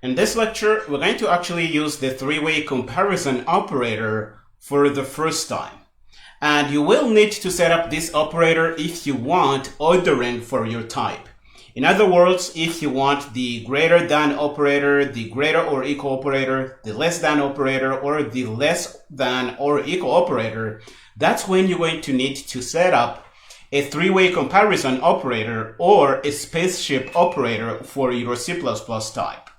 In this lecture, we're going to actually use the three-way comparison operator for the first time. And you will need to set up this operator if you want ordering for your type. In other words, if you want the greater than operator, the greater or equal operator, the less than operator, or the less than or equal operator, that's when you're going to need to set up a three-way comparison operator or a spaceship operator for your C++ type.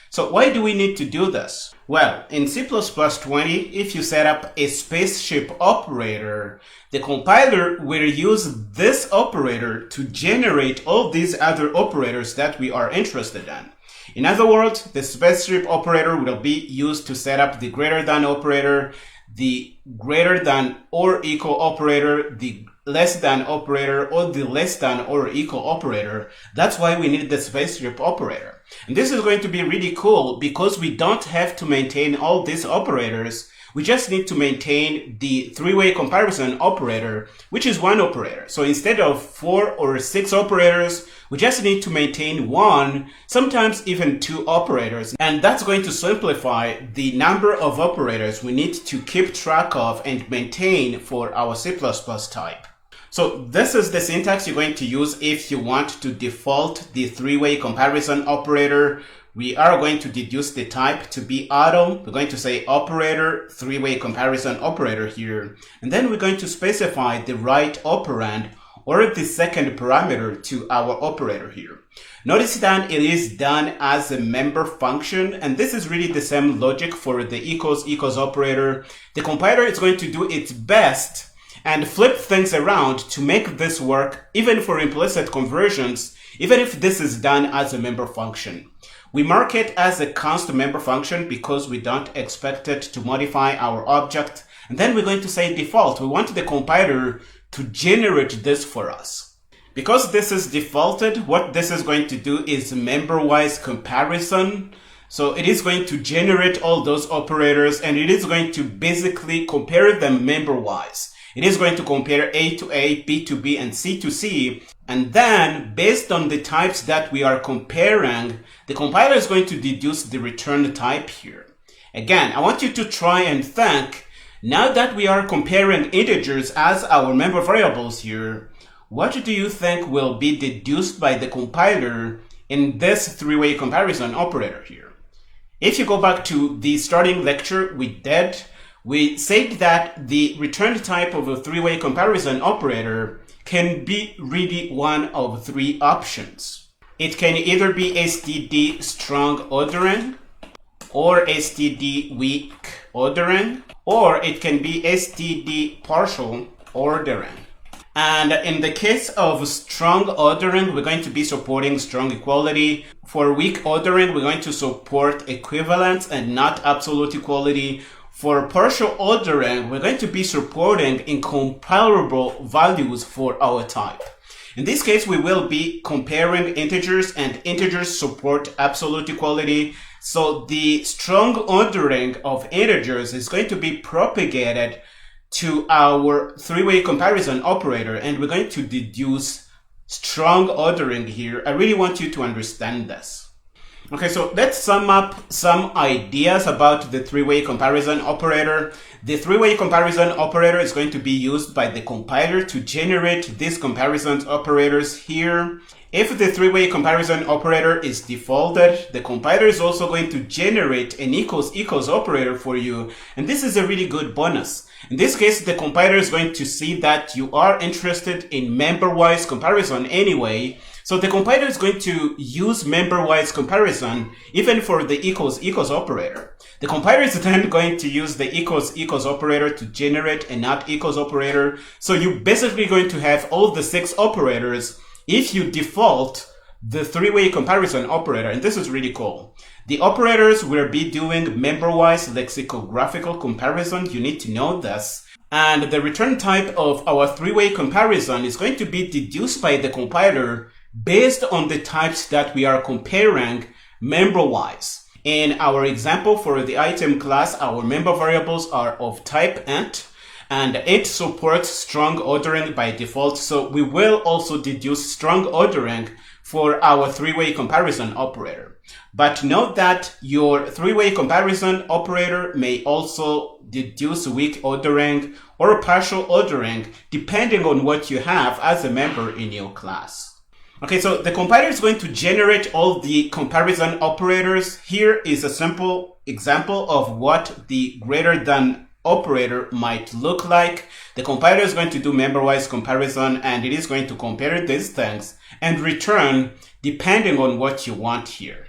So why do we need to do this? Well, in C++20, if you set up a spaceship operator, the compiler will use this operator to generate all these other operators that we are interested in. In other words, the spaceship operator will be used to set up the greater than operator, the greater than or equal operator, the less than operator, or the less than or equal operator. That's why we need the spaceship operator. And this is going to be really cool because we don't have to maintain all these operators. We just need to maintain the three-way comparison operator, which is one operator. So instead of 4 or 6 operators, we just need to maintain one, sometimes even 2 operators. And that's going to simplify the number of operators we need to keep track of and maintain for our C++ type. So this is the syntax you're going to use if you want to default the three-way comparison operator. We are going to deduce the type to be auto. We're going to say operator, three-way comparison operator here. And then we're going to specify the right operand or the second parameter to our operator here. Notice that it is done as a member function, and this is really the same logic for the equals operator. The compiler is going to do its best and flip things around to make this work even for implicit conversions, even if this is done as a member function. We mark it as a const member function because we don't expect it to modify our object. And then we're going to say default. We want the compiler to generate this for us. Because this is defaulted, what this is going to do is member-wise comparison. So it is going to generate all those operators and it is going to basically compare them member-wise. It is going to compare A to A, B to B, and C to C. And then, based on the types that we are comparing, the compiler is going to deduce the return type here. Again, I want you to try and think, now that we are comparing integers as our member variables here, what do you think will be deduced by the compiler in this three-way comparison operator here? If you go back to the starting lecture we said that the return type of a three-way comparison operator can be really one of 3 options. It can either be std strong ordering, or std weak ordering, or it can be std partial ordering. And in the case of strong ordering, we're going to be supporting strong equality. For weak ordering, we're going to support equivalence and not absolute equality. For partial ordering, we're going to be supporting incomparable values for our type. In this case, we will be comparing integers, and integers support absolute equality. So the strong ordering of integers is going to be propagated to our three-way comparison operator, and we're going to deduce strong ordering here. I really want you to understand this. Okay, so let's sum up some ideas about the three-way comparison operator. The three-way comparison operator is going to be used by the compiler to generate these comparison operators here. If the three-way comparison operator is defaulted, the compiler is also going to generate an equals operator for you. And this is a really good bonus. In this case, the compiler is going to see that you are interested in member-wise comparison anyway. So the compiler is going to use member-wise comparison even for the equals operator. The compiler is then going to use the equals operator to generate a not equals operator. So you're basically going to have all the 6 operators if you default the three-way comparison operator. And this is really cool. The operators will be doing member-wise lexicographical comparison. You need to know this. And the return type of our three-way comparison is going to be deduced by the compiler based on the types that we are comparing member-wise. In our example for the item class, our member variables are of type int, and it supports strong ordering by default. So we will also deduce strong ordering for our three-way comparison operator. But note that your three-way comparison operator may also deduce weak ordering or partial ordering depending on what you have as a member in your class. Okay, so the compiler is going to generate all the comparison operators. Here is a simple example of what the greater than operator might look like. The compiler is going to do member-wise comparison, and it is going to compare these things and return depending on what you want here.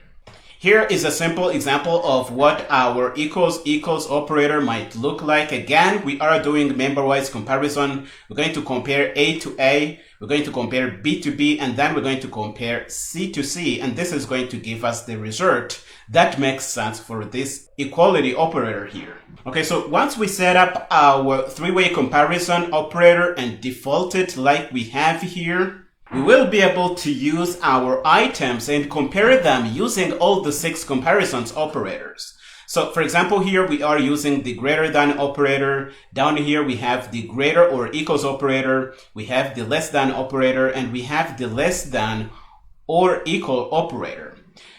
Here is a simple example of what our equals operator might look like. Again, we are doing member-wise comparison. We're going to compare A to A, we're going to compare B to B, and then we're going to compare C to C, and this is going to give us the result that makes sense for this equality operator here. Okay, so once we set up our three-way comparison operator and default it like we have here, we will be able to use our items and compare them using all the 6 comparisons operators. So for example, here we are using the greater than operator. Down here we have the greater or equals operator, we have the less than operator, and we have the less than or equal operator.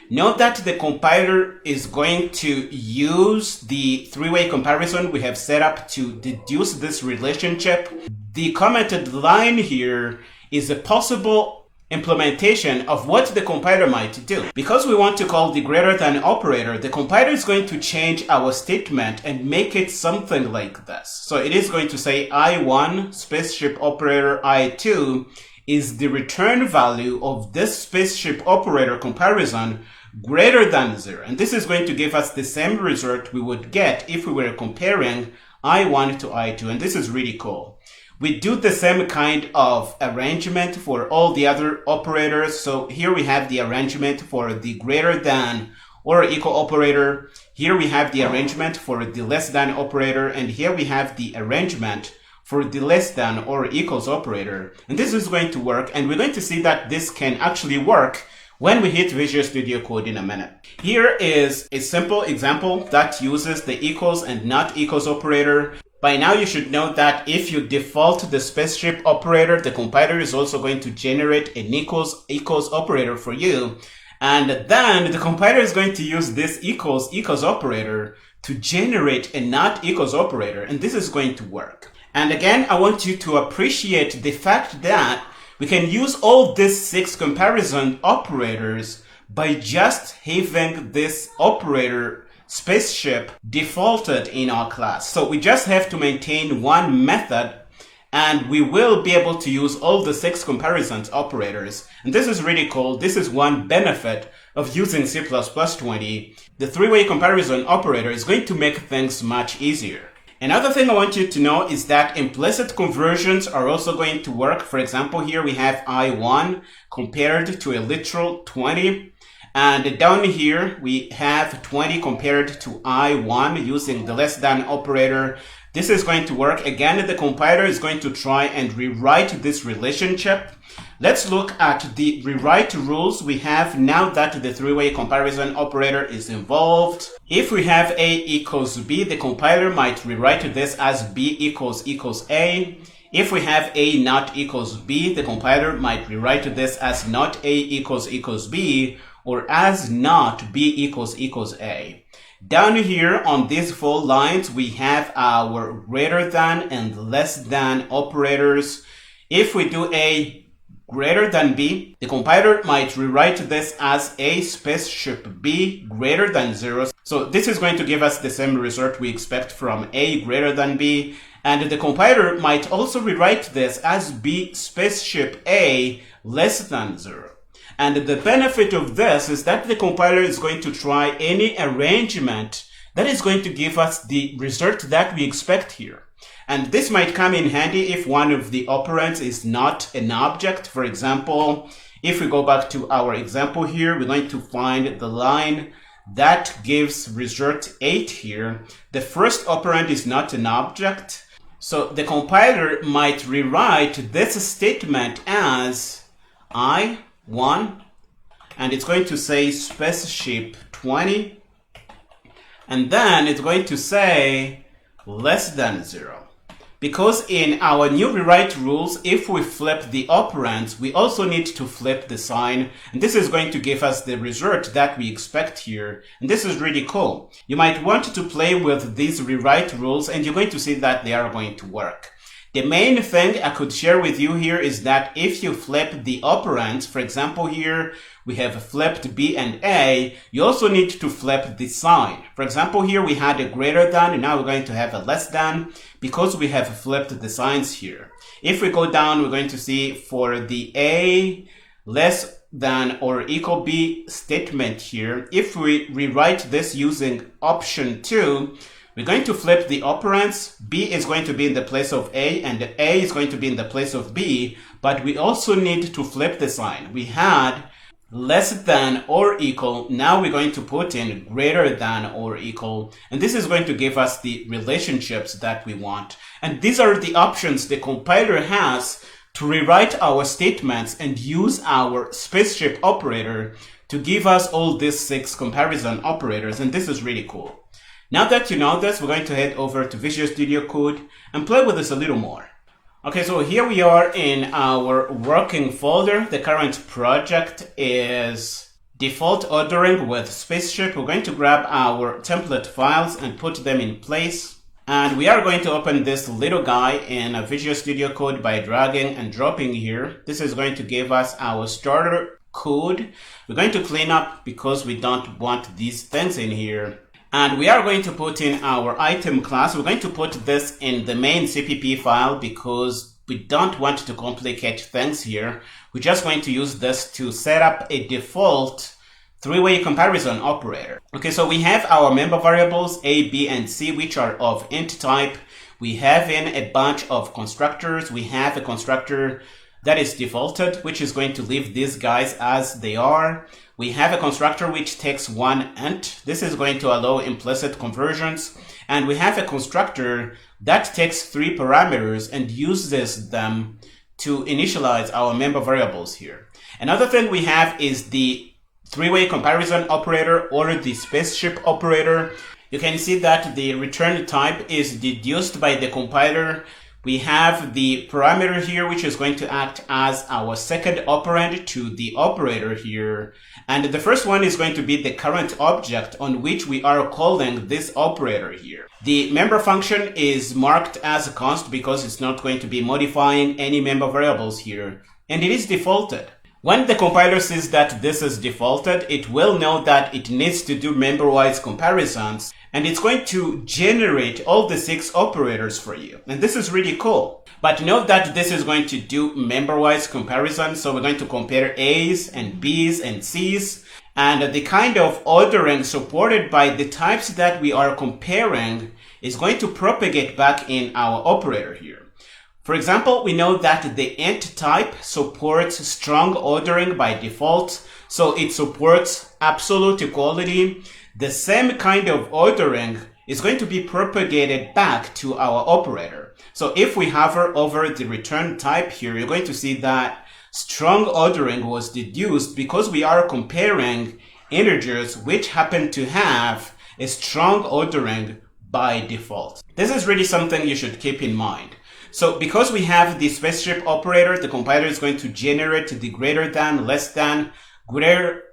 Note that the compiler is going to use the three-way comparison we have set up to deduce this relationship. The commented line here is a possible implementation of what the compiler might do. Because we want to call the greater than operator, the compiler is going to change our statement and make it something like this. So it is going to say I1 spaceship operator I2 is the return value of this spaceship operator comparison greater than 0. And this is going to give us the same result we would get if we were comparing I1 to I2. And this is really cool. We do the same kind of arrangement for all the other operators. So here we have the arrangement for the greater than or equal operator. Here we have the arrangement for the less than operator. And here we have the arrangement for the less than or equals operator. And this is going to work. And we're going to see that this can actually work when we hit Visual Studio Code in a minute. Here is a simple example that uses the equals and not equals operator. By now you should know that if you default the spaceship operator, the compiler is also going to generate an equals operator for you. And then the compiler is going to use this equals operator to generate a not equals operator. And this is going to work. And again, I want you to appreciate the fact that we can use all these 6 comparison operators by just having this operator spaceship defaulted in our class. So we just have to maintain one method and we will be able to use all the 6 comparisons operators. And this is really cool. This is one benefit of using C++20. The three-way comparison operator is going to make things much easier. Another thing I want you to know is that implicit conversions are also going to work. For example, here we have I1 compared to a literal 20. And down here, we have 20 compared to I1 using the less than operator. This is going to work. Again, the compiler is going to try and rewrite this relationship. Let's look at the rewrite rules we have now that the three-way comparison operator is involved. If we have A equals B, the compiler might rewrite this as B equals A. If we have A not equals B, the compiler might rewrite this as not A equals B, or as not B equals A. Down here on these 4 lines, we have our greater than and less than operators. If we do A greater than B, the compiler might rewrite this as A spaceship B greater than 0. So this is going to give us the same result we expect from A greater than B. And the compiler might also rewrite this as B spaceship A less than 0. And the benefit of this is that the compiler is going to try any arrangement that is going to give us the result that we expect here. And this might come in handy if one of the operands is not an object. For example, if we go back to our example here, we're going to find the line that gives result 8 here. The first operand is not an object. So the compiler might rewrite this statement as I1, and it's going to say spaceship 20, and then it's going to say less than 0. Because in our new rewrite rules, if we flip the operands, we also need to flip the sign. And this is going to give us the result that we expect here. And this is really cool. You might want to play with these rewrite rules and you're going to see that they are going to work. The main thing I could share with you here is that if you flip the operands, for example here, we have flipped B and A, you also need to flip the sign. For example here we had a greater than, and now we're going to have a less than, because we have flipped the signs here. If we go down, we're going to see for the A less than or equal B statement here, if we rewrite this using option 2, we're going to flip the operands. B is going to be in the place of A and A is going to be in the place of B, but we also need to flip the sign. We had less than or equal. Now we're going to put in greater than or equal, and this is going to give us the relationships that we want. And these are the options the compiler has to rewrite our statements and use our spaceship operator to give us all these 6 comparison operators, and this is really cool. Now that you know this, we're going to head over to Visual Studio Code and play with this a little more. Okay, so here we are in our working folder. The current project is default ordering with spaceship. We're going to grab our template files and put them in place. And we are going to open this little guy in a Visual Studio Code by dragging and dropping here. This is going to give us our starter code. We're going to clean up because we don't want these things in here. And we are going to put in our item class. We're going to put this in the main CPP file because we don't want to complicate things here. We're just going to use this to set up a default 3-way comparison operator. Okay, so we have our member variables A, B, and C, which are of int type. We have in a bunch of constructors. We have a constructor that is defaulted, which is going to leave these guys as they are. We have a constructor which takes one int. This is going to allow implicit conversions. And we have a constructor that takes 3 parameters and uses them to initialize our member variables here. Another thing we have is the 3-way comparison operator or the spaceship operator. You can see that the return type is deduced by the compiler. We have the parameter here, which is going to act as our second operand to the operator here. And the first one is going to be the current object on which we are calling this operator here. The member function is marked as a const because it's not going to be modifying any member variables here. And it is defaulted. When the compiler sees that this is defaulted, it will know that it needs to do member-wise comparisons. And it's going to generate all the 6 operators for you. And this is really cool. But note that this is going to do member-wise comparison. So we're going to compare A's and B's and C's. And the kind of ordering supported by the types that we are comparing is going to propagate back in our operator here. For example, we know that the int type supports strong ordering by default. So it supports absolute equality. The same kind of ordering is going to be propagated back to our operator. So if we hover over the return type here, you're going to see that strong ordering was deduced because we are comparing integers which happen to have a strong ordering by default. This is really something you should keep in mind. So because we have the spaceship operator, the compiler is going to generate the greater than, less than, greater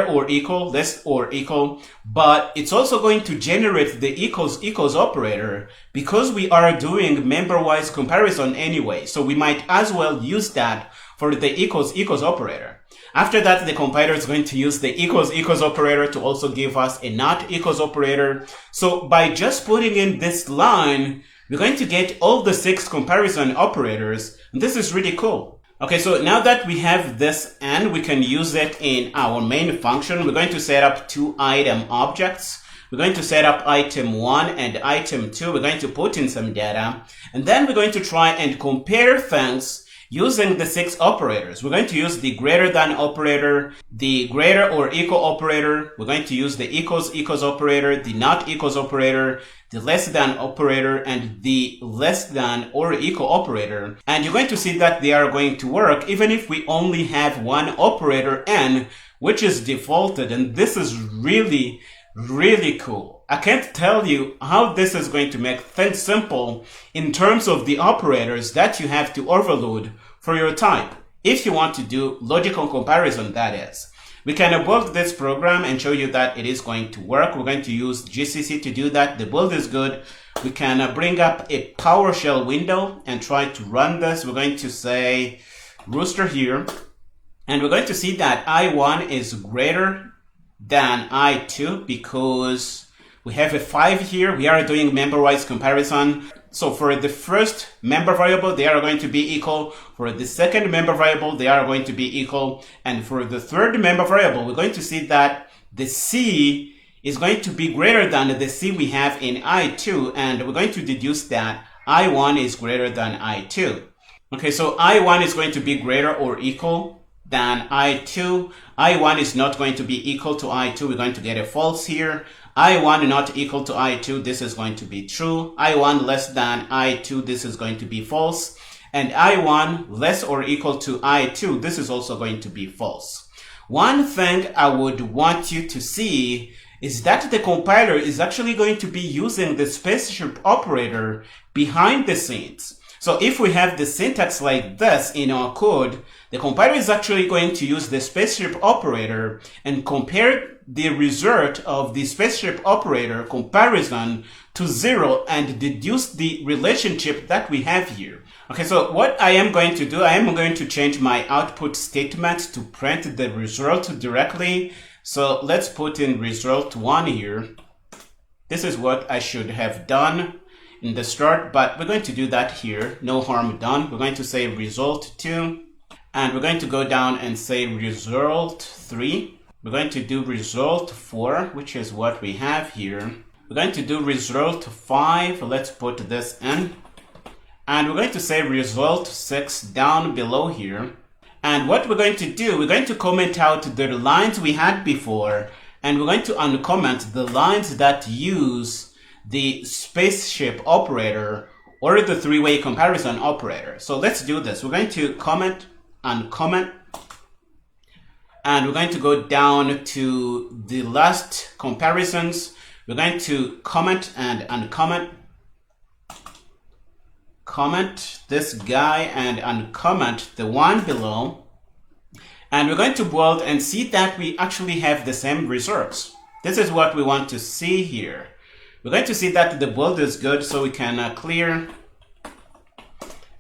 or equal, less or equal, but it's also going to generate the equals operator because we are doing member-wise comparison anyway. So we might as well use that for the equals operator. After that, the compiler is going to use the equals operator to also give us a not equals operator. So by just putting in this line, we're going to get all the 6 comparison operators. And this is really cool. Okay, so now that we have this and we can use it in our main function, we're going to set up 2 item objects. We're going to set up item 1 and item 2. We're going to put in some data. And then we're going to try and compare things using the 6 operators. We're going to use the greater than operator, the greater or equal operator. We're going to use the equals operator, the not equals operator, the less than operator, and the less than or equal operator. And you're going to see that they are going to work even if we only have one operator n, which is defaulted. And this is really, really cool. I can't tell you how this is going to make things simple in terms of the operators that you have to overload for your type. If you want to do logical comparison, that is. We can build this program and show you that it is going to work. We're going to use GCC to do that. The build is good. We can bring up a PowerShell window and try to run this. We're going to say rooster here, and we're going to see that I1 is greater than I2 because we have a 5 here. We are doing member-wise comparison. So for the first member variable, they are going to be equal. For the second member variable, they are going to be equal. And for the third member variable, we're going to see that the C is going to be greater than the C we have in I2. And we're going to deduce that I1 is greater than I2. Okay, so I1 is going to be greater or equal than I2. I1 is not going to be equal to I2. We're going to get a false here. I1 not equal to I2, this is going to be true. I1 less than I2, this is going to be false. And I1 less or equal to I2, this is also going to be false. One thing I would want you to see is that the compiler is actually going to be using the spaceship operator behind the scenes. So if we have the syntax like this in our code, the compiler is actually going to use the spaceship operator and compare the result of the spaceship operator comparison to 0 and deduce the relationship that we have here. Okay, so what I am going to do, I am going to change my output statement to print the result directly. So let's put in result 1 here. This is what I should have done in the start, but we're going to do that here. No harm done. We're going to say result 2, and we're going to go down and say result 3. We're going to do result 4, which is what we have here. We're going to do result 5. Let's put this in. And we're going to say result 6 down below here. And what we're going to do, we're going to comment out the lines we had before, and we're going to uncomment the lines that use the spaceship operator or the three-way comparison operator. So let's do this. We're going to comment, uncomment, and we're going to go down to the last comparisons. We're going to comment and uncomment, comment this guy and uncomment the one below. And we're going to build and see that we actually have the same results. This is what we want to see here. We're going to see that the build is good, so we can clear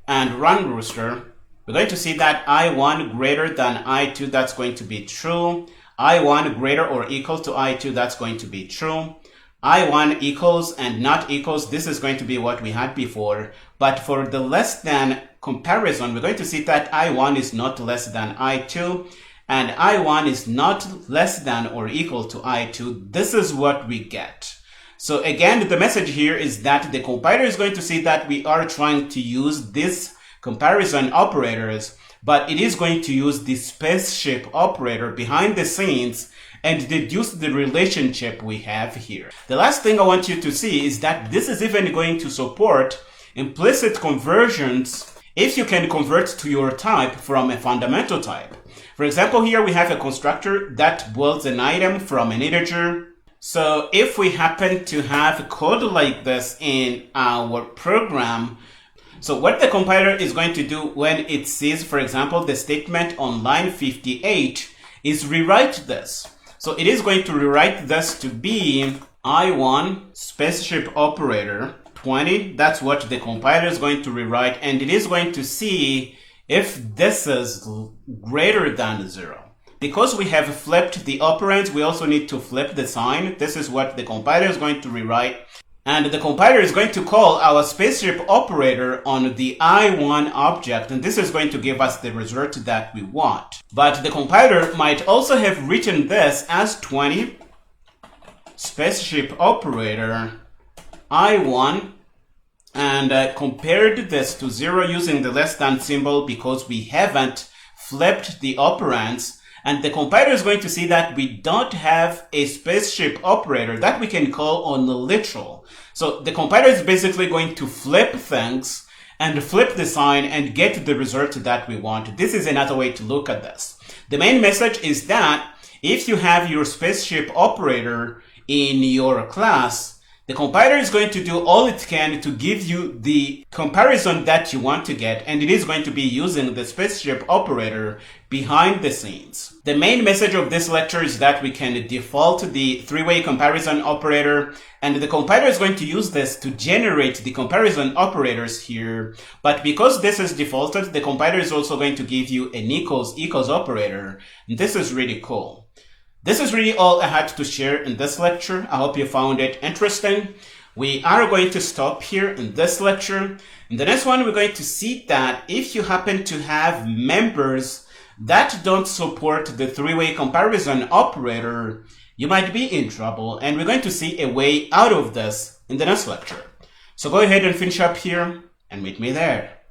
and run rooster. We're going to see that I1 greater than I2, that's going to be true. I1 greater or equal to I2, that's going to be true. I1 equals and not equals, this is going to be what we had before. But for the less than comparison, we're going to see that I1 is not less than I2, and I1 is not less than or equal to I2. This is what we get. So again, the message here is that the compiler is going to see that we are trying to use these comparison operators, but it is going to use the spaceship operator behind the scenes and deduce the relationship we have here. The last thing I want you to see is that this is even going to support implicit conversions if you can convert to your type from a fundamental type. For example, here we have a constructor that builds an item from an integer. So if we happen to have code like this in our program, so what the compiler is going to do when it sees, for example, the statement on line 58 is rewrite this. So it is going to rewrite this to be I1 spaceship operator 20. That's what the compiler is going to rewrite, and it is going to see if this is greater than 0. Because we have flipped the operands, we also need to flip the sign. This is what the compiler is going to rewrite. And the compiler is going to call our spaceship operator on the I1 object, and this is going to give us the result that we want. But the compiler might also have written this as 20 spaceship operator I1 and compared this to 0 using the less than symbol because we haven't flipped the operands. And the compiler is going to see that we don't have a spaceship operator that we can call on the literal. So the compiler is basically going to flip things and flip the sign and get the result that we want. This is another way to look at this. The main message is that if you have your spaceship operator in your class, the compiler is going to do all it can to give you the comparison that you want to get, and it is going to be using the spaceship operator behind the scenes. The main message of this lecture is that we can default the three-way comparison operator, and the compiler is going to use this to generate the comparison operators here. But because this is defaulted, the compiler is also going to give you an equals operator. And this is really cool. This is really all I had to share in this lecture. I hope you found it interesting. We are going to stop here in this lecture. In the next one, we're going to see that if you happen to have members that don't support the three-way comparison operator, you might be in trouble, and we're going to see a way out of this in the next lecture. So go ahead and finish up here and meet me there.